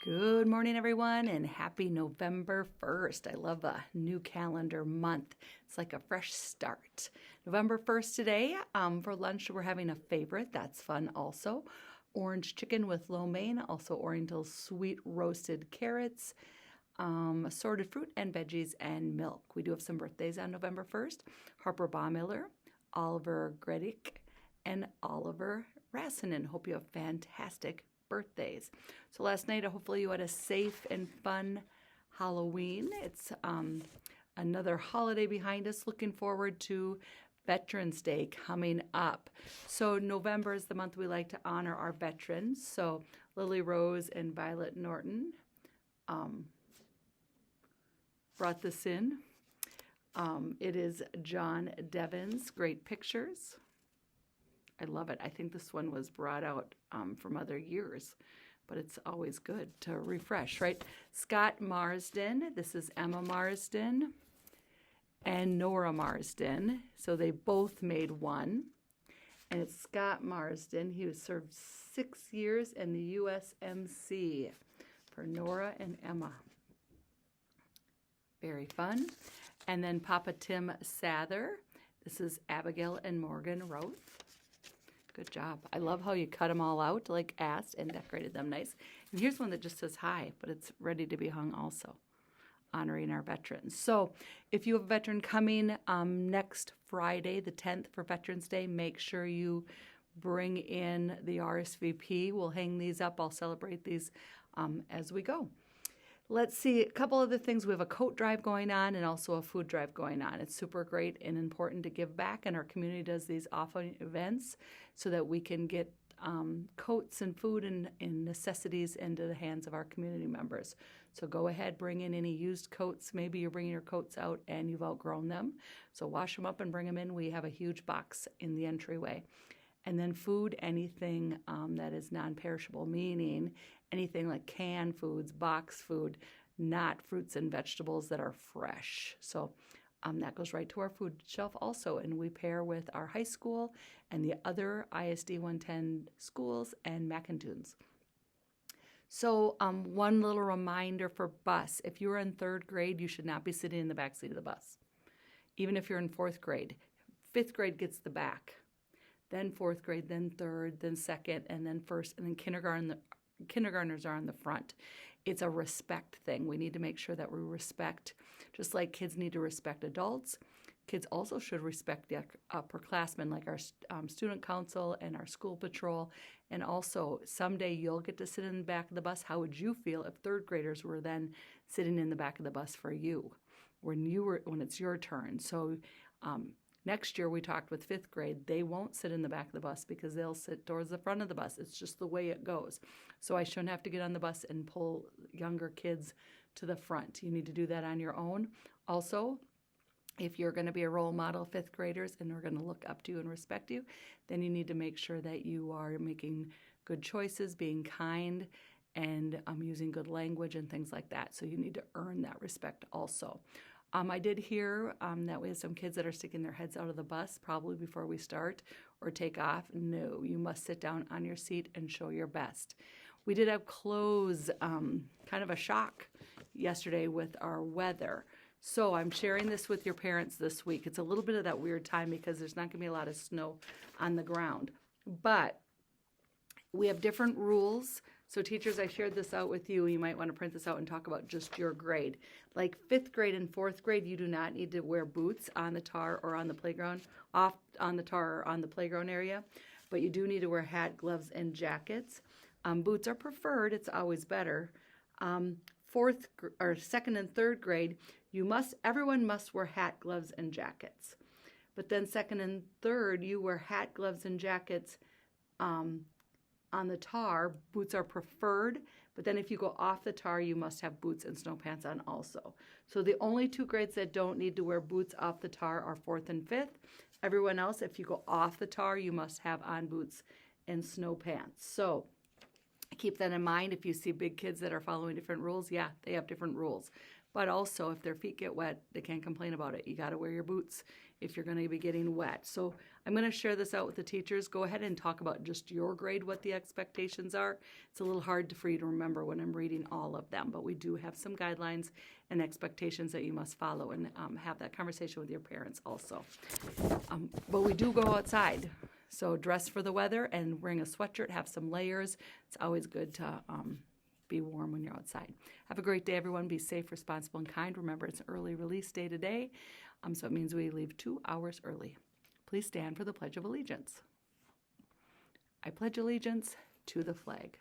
Good morning, everyone, and happy November 1st. I love a new calendar month. It's like a fresh start. November 1st today, for lunch, we're having a favorite. That's fun also. Orange chicken with lo mein, also Oriental's sweet roasted carrots, assorted fruit and veggies, and milk. We do have some birthdays on November 1st. Harper Baumiller, Oliver Gredick, and Oliver Rassinen. Hope you have fantastic birthdays. So last night, hopefully you had a safe and fun Halloween. It's another holiday behind us. Looking forward to Veterans Day coming up. So November is the month we like to honor our veterans. So Lily Rose and Violet Norton brought this in. It is John Devon's Great Pictures. I love it. I think this one was brought out from other years, but it's always good to refresh, right? Scott Marsden. This is Emma Marsden and Nora Marsden. So they both made one. And it's Scott Marsden. He was served 6 years in the USMC for Nora and Emma. Very fun. And then Papa Tim Sather. This is Abigail and Morgan Roth. Good job. I love how you cut them all out like asked and decorated them nice. And here's one that just says hi, but it's ready to be hung also, honoring our veterans. So if you have a veteran coming next Friday, the 10th for Veterans Day, make sure you bring in the RSVP. We'll hang these up. I'll celebrate these as we go. Let's see, a couple other things. We have a coat drive going on and also a food drive going on. It's super great and important to give back, and our community does these often events so that we can get coats and food and necessities into the hands of our community members. So go ahead, bring in any used coats. Maybe you're bringing your coats out and you've outgrown them. So wash them up and bring them in. We have a huge box in the entryway. And then food, anything that is non-perishable, meaning anything like canned foods, box food, not fruits and vegetables that are fresh. So that goes right to our food shelf also. And we pair with our high school and the other ISD 110 schools and McIntoons. So one little reminder for bus. If you're in 3rd grade, you should not be sitting in the back seat of the bus. Even if you're in 4th grade. 5th grade gets the back. Then 4th grade, then 3rd, then 2nd, and then 1st, and then kindergartners are on the front. It's a respect thing. We need to make sure that we respect, just like kids need to respect adults, kids also should respect the upperclassmen, like our student council and our school patrol. And also, someday you'll get to sit in the back of the bus. How would you feel if 3rd graders were then sitting in the back of the bus for you when it's your turn? So next year, we talked with 5th grade. They won't sit in the back of the bus because they'll sit towards the front of the bus. It's just the way it goes. So I shouldn't have to get on the bus and pull younger kids to the front. You need to do that on your own. Also, if you're going to be a role model, 5th graders, and we're going to look up to you and respect you, then you need to make sure that you are making good choices, being kind, and using good language and things like that. So you need to earn that respect also. I did hear that we have some kids that are sticking their heads out of the bus probably before we start or take off. No, you must sit down on your seat and show your best. We did have clothes, kind of a shock yesterday with our weather. So I'm sharing this with your parents this week. It's a little bit of that weird time because there's not going to be a lot of snow on the ground. But we have different rules. So teachers, I shared this out with you. You might want to print this out and talk about just your grade. Like 5th grade and 4th grade, you do not need to wear boots on the tar or on the playground, off on the tar or on the playground area. But you do need to wear hat, gloves, and jackets. Boots are preferred. It's always better. 2nd and 3rd grade, everyone must wear hat, gloves, and jackets. But then 2nd and 3rd, you wear hat, gloves, and jackets on the tar. Boots are preferred, but then if you go off the tar, you must have boots and snow pants on also. So the only 2 grades that don't need to wear boots off the tar are 4th and 5th. Everyone else, if you go off the tar, you must have on boots and snow pants. So keep that in mind. If you see big kids that are following different rules, yeah, they have different rules. But also, if their feet get wet, they can't complain about it. You got to wear your boots if you're going to be getting wet. So I'm going to share this out with the teachers. Go ahead and talk about just your grade, what the expectations are. It's a little hard for you to remember when I'm reading all of them, but we do have some guidelines and expectations that you must follow, and have that conversation with your parents also. But we do go outside. So dress for the weather and bring a sweatshirt, have some layers. It's always good to be warm when you're outside. Have a great day, everyone. Be safe, responsible, and kind. Remember, it's an early release day today, so it means we leave 2 hours early. Please stand for the Pledge of Allegiance. I pledge allegiance to the flag